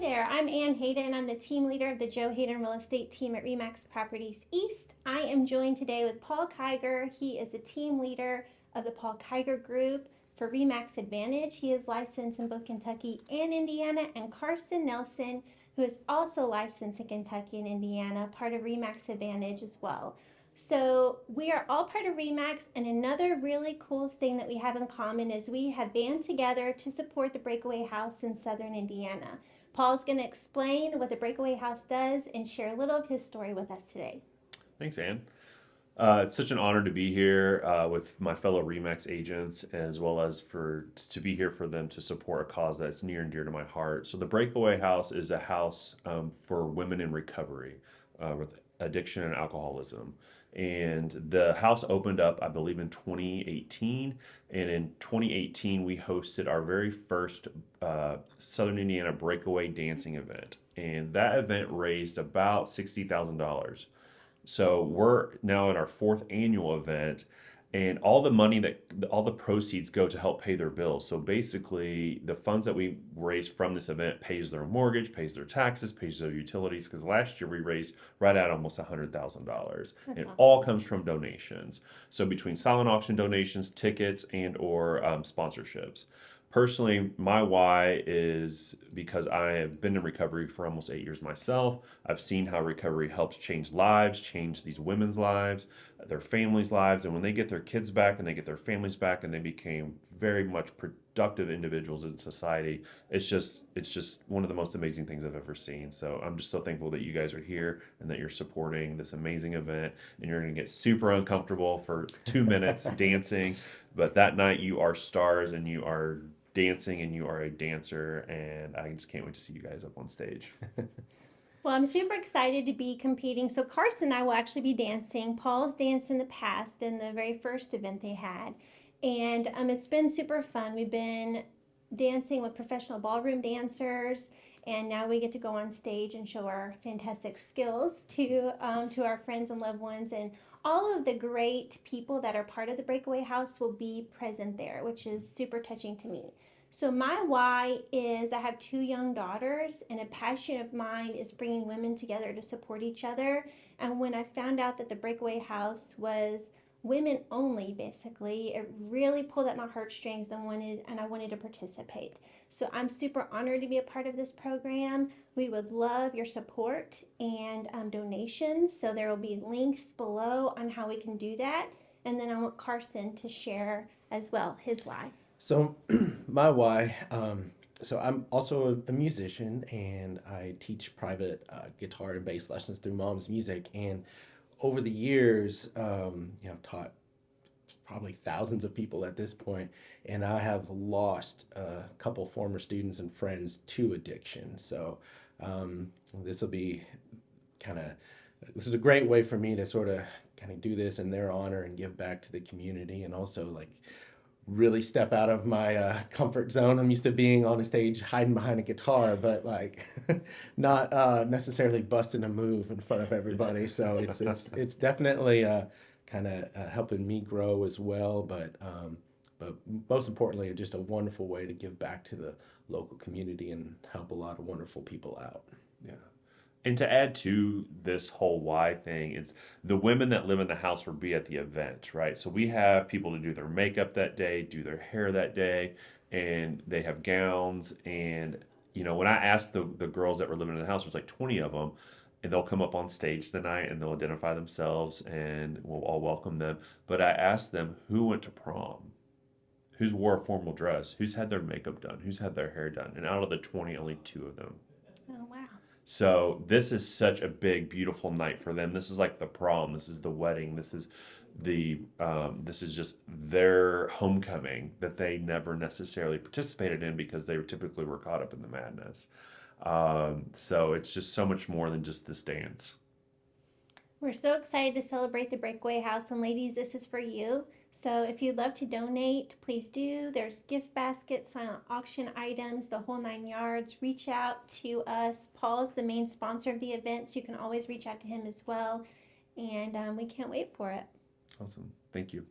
there, I'm Ann Hayden. I'm the team leader of the Joe Hayden Real Estate team at REMAX Properties East. I am joined today with Paul Kiger. He is the team leader of the Paul Kiger Group for REMAX Advantage. He is licensed in both Kentucky and Indiana, and Carson Nelson, who is also licensed in Kentucky and Indiana, part of REMAX Advantage as well. So we are all part of REMAX, and another really cool thing that we have in common is we have band together to support the Breakaway House in Southern Indiana. Paul's going to explain what the Breakaway House does and share a little of his story with us today. Thanks, Ann. It's such an honor to be here with my fellow Remax agents, as well as to be here for them to support a cause that's near and dear to my heart. So the Breakaway House is a house for women in recovery with addiction and alcoholism. And the house opened up, I believe, in 2018. And in 2018, we hosted our very first Southern Indiana Breakaway dancing event. And that event raised about $60,000. So we're now at our fourth annual event, and all the money all the proceeds go to help pay their bills. So basically, the funds that we raise from this event pays their mortgage, pays their taxes, pays their utilities. Because last year we raised right at almost $100,000. It Awesome. all comes from donations. So between silent auction donations, tickets, and/or sponsorships. Personally, my why is because I have been in recovery for almost 8 years myself. I've seen how recovery helps change lives, change these women's lives, their families' lives, and when they get their kids back and they get their families back and they became very much productive individuals in society, it's just one of the most amazing things I've ever seen. So I'm just so thankful that you guys are here and that you're supporting this amazing event, and you're going to get super uncomfortable for 2 minutes dancing, but that night you are stars and you are dancing and you are a dancer, and I just can't wait to see you guys up on stage. Well, I'm super excited to be competing. So Carson and I will actually be dancing. Paul's danced in the past in the very first event they had. And it's been super fun. We've been dancing with professional ballroom dancers, and now we get to go on stage and show our fantastic skills to our friends and loved ones. And all of the great people that are part of the Breakaway House will be present there, which is super touching to me. So my why is I have two young daughters, and a passion of mine is bringing women together to support each other. And when I found out that the Breakaway House was women only, basically, it really pulled at my heartstrings and I wanted to participate. So I'm super honored to be a part of this program. We would love your support and donations. So there will be links below on how we can do that. And then I want Carson to share as well his why. So, my why. So I'm also a musician, and I teach private guitar and bass lessons through Mom's Music. And over the years, taught probably thousands of people at this point, and I have lost a couple former students and friends to addiction. So this will be kind of this is a great way for me to sort of kind of do this in their honor and give back to the community, and also like really step out of my comfort zone. I'm used to being on a stage hiding behind a guitar, but like not necessarily busting a move in front of everybody. So it's definitely kind of helping me grow as well. But most importantly, just a wonderful way to give back to the local community and help a lot of wonderful people out. Yeah. And to add to this whole why thing, it's the women that live in the house will be at the event, right? So we have people to do their makeup that day, do their hair that day, and they have gowns. And, when I asked the girls that were living in the house, there's like 20 of them, and they'll come up on stage the night and they'll identify themselves and we'll all welcome them. But I asked them who went to prom, who's wore a formal dress, who's had their makeup done, who's had their hair done. And out of the 20, only two of them. Oh, wow. So this is such a big, beautiful night for them. This is like the prom. This is the wedding. This is just their homecoming that they never necessarily participated in because they typically were caught up in the madness. So it's just so much more than just this dance. We're so excited to celebrate the Breakaway House, and ladies, this is for you. So if you'd love to donate, please do. There's gift baskets, silent auction items, the whole 9 yards. Reach out to us. Paul is the main sponsor of the event, so you can always reach out to him as well. And we can't wait for it. Awesome. Thank you.